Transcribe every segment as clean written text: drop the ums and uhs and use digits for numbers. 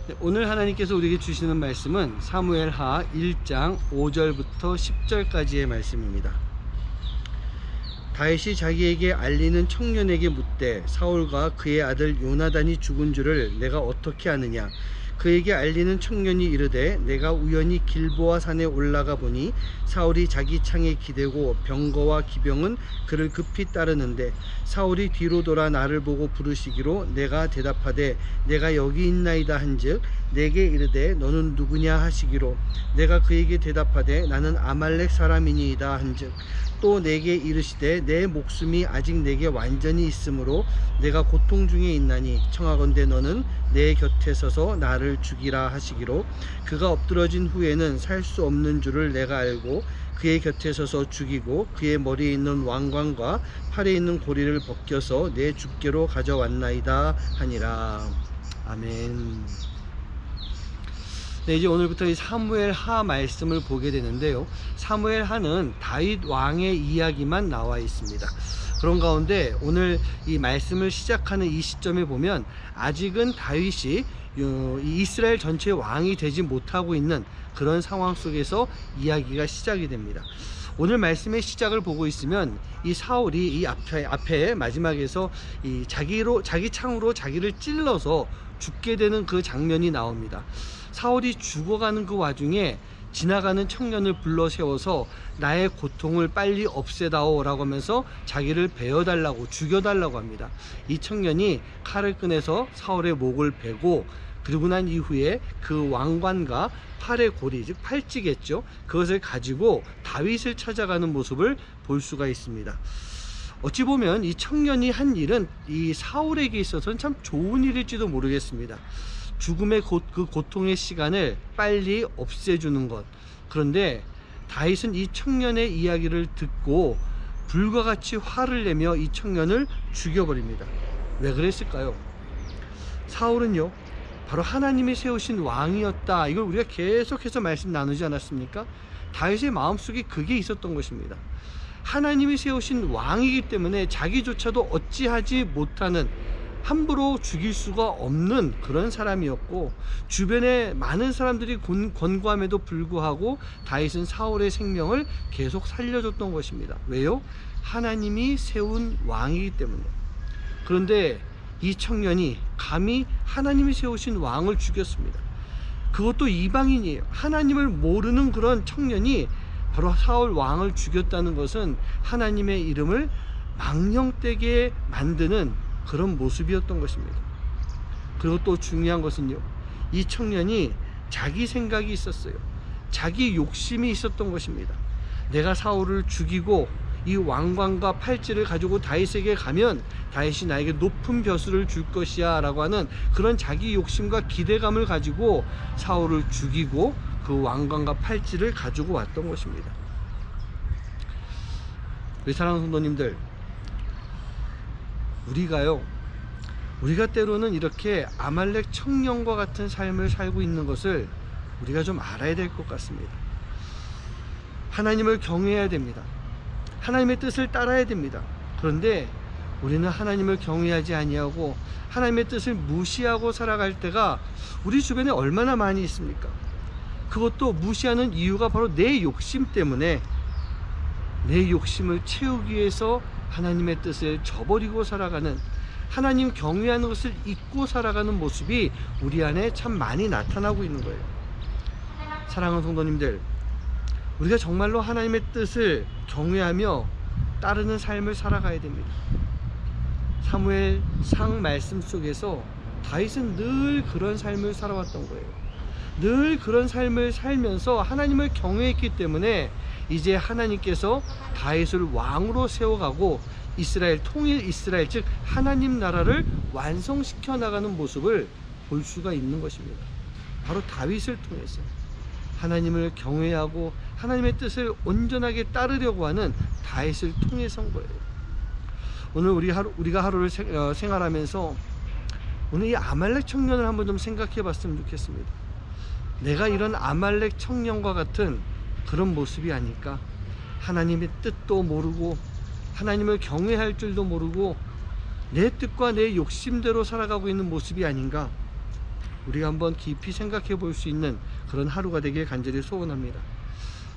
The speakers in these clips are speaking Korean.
네, 오늘 하나님께서 우리에게 주시는 말씀은 사무엘하 1장 5절부터 10절까지의 말씀입니다. 다윗이 자기에게 알리는 청년에게 묻되 사울과 그의 아들 요나단이 죽은 줄을 내가 어떻게 아느냐. 그에게 알리는 청년이 이르되 내가 우연히 길보아 산에 올라가 보니 사울이 자기 창에 기대고 병거와 기병은 그를 급히 따르는데 사울이 뒤로 돌아 나를 보고 부르시기로 내가 대답하되 내가 여기 있나이다 한즉 내게 이르되 너는 누구냐 하시기로 내가 그에게 대답하되 나는 아말렉 사람이니이다 한즉 또 내게 이르시되 내 목숨이 아직 내게 완전히 있으므로 내가 고통 중에 있나니 청하건대 너는 내 곁에 서서 나를 죽이라 하시기로 그가 엎드러진 후에는 살 수 없는 줄을 내가 알고 그의 곁에 서서 죽이고 그의 머리에 있는 왕관과 팔에 있는 고리를 벗겨서 내 주께로 가져왔나이다 하니라. 아멘. 네, 이제 오늘부터 이 사무엘하 말씀을 보게 되는데요. 사무엘하는 다윗 왕의 이야기만 나와 있습니다. 그런 가운데 오늘 이 말씀을 시작하는 이 시점에 보면 아직은 다윗이 이스라엘 전체의 왕이 되지 못하고 있는 그런 상황 속에서 이야기가 시작이 됩니다. 오늘 말씀의 시작을 보고 있으면 이 사울이 이 앞에 마지막에서 이 자기 창으로 자기를 찔러서 죽게 되는 그 장면이 나옵니다. 사울이 죽어가는 그 와중에 지나가는 청년을 불러 세워서 나의 고통을 빨리 없애다오 라고 하면서 자기를 베어달라고 죽여달라고 합니다. 이 청년이 칼을 꺼내서 사울의 목을 베고 그리고 난 이후에 그 왕관과 팔의 고리, 즉 팔찌겠죠, 그것을 가지고 다윗을 찾아가는 모습을 볼 수가 있습니다. 어찌 보면 이 청년이 한 일은 이 사울에게 있어서는 참 좋은 일일지도 모르겠습니다. 죽음의 그 고통의 시간을 빨리 없애주는 것. 그런데 다윗은 이 청년의 이야기를 듣고 불과 같이 화를 내며 이 청년을 죽여버립니다. 왜 그랬을까요? 사울은요, 바로 하나님이 세우신 왕이었다. 이걸 우리가 계속해서 말씀 나누지 않았습니까? 다윗의 마음속에 그게 있었던 것입니다. 하나님이 세우신 왕이기 때문에 자기조차도 어찌하지 못하는, 함부로 죽일 수가 없는 그런 사람이었고, 주변에 많은 사람들이 권고함에도 불구하고 다윗은 사울의 생명을 계속 살려줬던 것입니다. 왜요? 하나님이 세운 왕이기 때문에. 그런데 이 청년이 감히 하나님이 세우신 왕을 죽였습니다. 그것도 이방인이에요. 하나님을 모르는 그런 청년이 바로 사울 왕을 죽였다는 것은 하나님의 이름을 망령되게 만드는 그런 모습이었던 것입니다. 그리고 또 중요한 것은요, 이 청년이 자기 생각이 있었어요. 자기 욕심이 있었던 것입니다. 내가 사울을 죽이고 이 왕관과 팔찌를 가지고 다윗에게 가면 다윗이 나에게 높은 벼슬을 줄 것이야 라고 하는 그런 자기 욕심과 기대감을 가지고 사울을 죽이고 그 왕관과 팔찌를 가지고 왔던 것입니다. 우리 사랑하는 성도님들, 우리가 때로는 이렇게 아말렉 청년과 같은 삶을 살고 있는 것을 우리가 좀 알아야 될 것 같습니다. 하나님을 경외해야 됩니다. 하나님의 뜻을 따라야 됩니다. 그런데 우리는 하나님을 경외하지 아니하고 하나님의 뜻을 무시하고 살아갈 때가 우리 주변에 얼마나 많이 있습니까? 그것도 무시하는 이유가 바로 내 욕심 때문에, 내 욕심을 채우기 위해서 하나님의 뜻을 저버리고 살아가는, 하나님 경외하는 것을 잊고 살아가는 모습이 우리 안에 참 많이 나타나고 있는 거예요. 사랑하는 성도님들, 우리가 정말로 하나님의 뜻을 경외하며 따르는 삶을 살아가야 됩니다. 사무엘상 말씀 속에서 다윗은 늘 그런 삶을 살아왔던 거예요. 늘 그런 삶을 살면서 하나님을 경외했기 때문에 이제 하나님께서 다윗을 왕으로 세워가고 통일 이스라엘, 즉 하나님 나라를 완성시켜 나가는 모습을 볼 수가 있는 것입니다. 바로 다윗을 통해서 하나님을 경외하고 하나님의 뜻을 온전하게 따르려고 하는 다윗을 통해서인 거예요. 오늘 우리가 하루를 생활하면서 오늘 이 아말렉 청년을 한번 좀 생각해 봤으면 좋겠습니다. 내가 이런 아말렉 청년과 같은 그런 모습이 아닐까? 하나님의 뜻도 모르고 하나님을 경외할 줄도 모르고 내 뜻과 내 욕심대로 살아가고 있는 모습이 아닌가? 우리가 한번 깊이 생각해 볼 수 있는 그런 하루가 되길 간절히 소원합니다.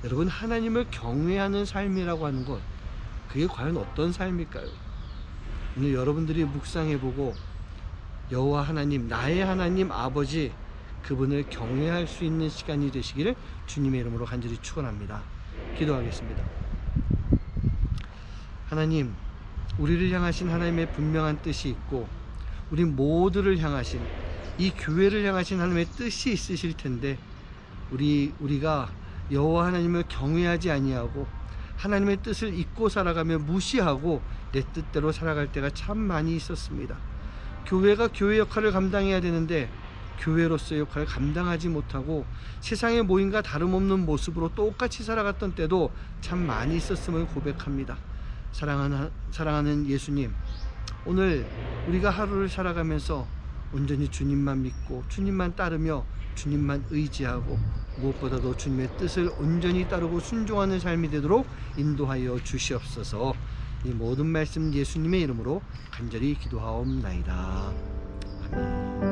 여러분, 하나님을 경외하는 삶이라고 하는 것, 그게 과연 어떤 삶일까요? 오늘 여러분들이 묵상해보고 여호와 하나님, 나의 하나님 아버지, 그분을 경외할 수 있는 시간이 되시기를 주님의 이름으로 간절히 축원합니다. 기도하겠습니다. 하나님, 우리를 향하신 하나님의 분명한 뜻이 있고 우리 모두를 향하신, 이 교회를 향하신 하나님의 뜻이 있으실 텐데 우리가 여호와 하나님을 경외하지 아니하고 하나님의 뜻을 잊고 살아가며 무시하고 내 뜻대로 살아갈 때가 참 많이 있었습니다. 교회가 교회 역할을 감당해야 되는데 교회로서의 역할을 감당하지 못하고 세상의 모임과 다름없는 모습으로 똑같이 살아갔던 때도 참 많이 있었음을 고백합니다. 사랑하는 예수님, 오늘 우리가 하루를 살아가면서 온전히 주님만 믿고 주님만 따르며 주님만 의지하고 무엇보다도 주님의 뜻을 온전히 따르고 순종하는 삶이 되도록 인도하여 주시옵소서. 이 모든 말씀 예수님의 이름으로 간절히 기도하옵나이다. 아멘.